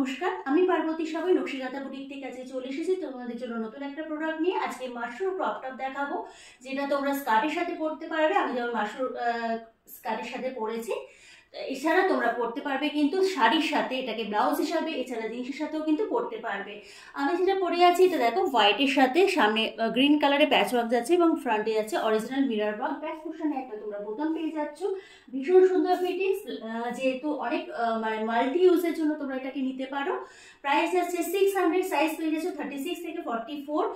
নমস্কার, আমি পার্বতী সবাই নকশিকাঁথা বুটিক থেকে আজকে চলে এসেছি তোমাদের জন্য নতুন একটা প্রোডাক্ট নিয়ে। আজকে মাশরুম ক্রপ টপ দেখাবো, যেটা তোমরা স্কার্টের সাথে পরতে পারবে। আমি যেমন মাশরুম স্কার্টের সাথে পরেছি, এছাড়া তোমরা পরতে পারবে কিন্তু শাড়ির সাথে, এটাকে ব্লাউজ হিসাবে, এছাড়া জিন্সের সাথেও কিন্তু পরতে পারবে। আমি যেটা পরে আছি এটা দেখো হোয়াইটের সাথে সামনে গ্রিন কালারের প্যাচ ওয়ার্ক যাচ্ছে এবং ফ্রন্টে যাচ্ছে অরিজিনাল মিরর ওয়ার্ক। ব্যাক পোর্শনে একটা তোমরা বোতাম পেয়ে যাচ্ছ, ভীষণ সুন্দর ফিটিংস। যেহেতু অনেক মানে মাল্টি ইউজের জন্য তোমরা এটাকে নিতে পারো। প্রাইস যাচ্ছে 600, সাইজ পেয়ে যাচ্ছ 36 থেকে 44,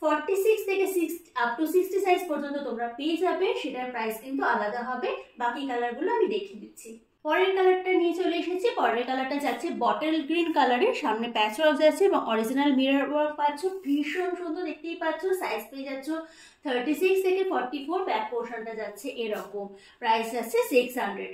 46 থেকে 6 আপ টু 60 সাইজ পর্যন্ত তোমরা পেয়ে যাবে। সেটার প্রাইস কিন্তু আলাদা হবে। বাকি কালারগুলো আমি দেখিয়ে দিচ্ছি। পরের কালারটা নিয়ে চলে এসেছি। পরের কালারটা যাচ্ছে বটল গ্রিন কালারের, সামনে প্যাচ ওয়ার্ক যাচ্ছে এবং অরিজিনাল মিরর ওয়ার্ক পাচ্ছ। ভীষণ সুন্দর, দেখতেই পাচ্ছ। সাইজ পেয়ে যাচ্ছ 36 থেকে 44। ব্যাক পোর্শনটা যাচ্ছে এরকম, প্রাইস যাচ্ছে 600।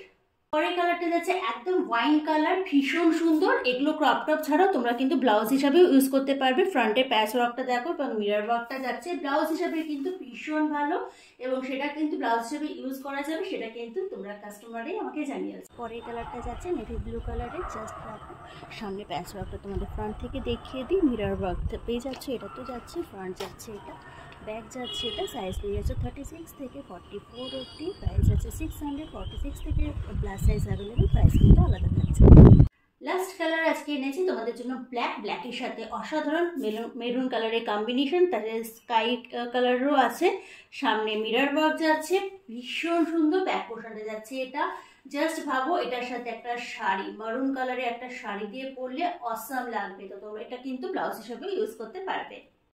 পরের কালারটা যাচ্ছে একদম ওয়াইন কালার, ভীষণ সুন্দর। এগুলো ক্রপ টপ ছাড়াও তোমরা কিন্তু ব্লাউজ হিসাবেও ইউজ করতে পারবে। ফ্রন্টে প্যাচ ওয়ার্কটা দেখো এবং মিরর ওয়ার্কটা যাচ্ছে, ব্লাউজ হিসাবে কিন্তু ভীষণ ভালো এবং সেটা কিন্তু ব্লাউজ হিসেবে ইউজ করা যাবে। সেটা কিন্তু তোমরা কাস্টমারই আমাকে জানিয়ে আসবে। পরের কালারটা যাচ্ছে নেভি ব্লু কালারের, জাস্ট দেখো সামনে প্যাচ ওয়ার্কটা তোমাদের ফ্রন্ট থেকে দেখিয়ে দিই। মিরর ওয়ার্কটা পেয়ে যাচ্ছে, এটা তো যাচ্ছে, ফ্রন্ট যাচ্ছে, এটা ব্যাক যাচ্ছে, এটা সাইজ পেয়ে যাচ্ছে 36 থেকে 44 অবধি। প্রাইস যাচ্ছে 600। 46 থেকে প্লাস সাইজ অ্যাভেলেবেল, প্রাইস কিন্তু আলাদা থাকছে। লাস্ট কালার আজকে এনেছি তোমাদের জন্য ব্ল্যাকের সাথে অসাধারণ মেরুন কালারের কম্বিনেশন, তাতে স্কাই কালারও আছে। সামনে মিরর ওয়ার্ক যাচ্ছে, ভীষণ সুন্দর। ব্যাক পোর্শনে যাচ্ছে এটা, জাস্ট ভাবো এটার সাথে একটা শাড়ি, মারুন কালারের একটা শাড়ি দিয়ে পরলে অসাম লাগবে। তো তোমরা এটা কিন্তু ব্লাউজ হিসেবে ইউজ করতে পারবে।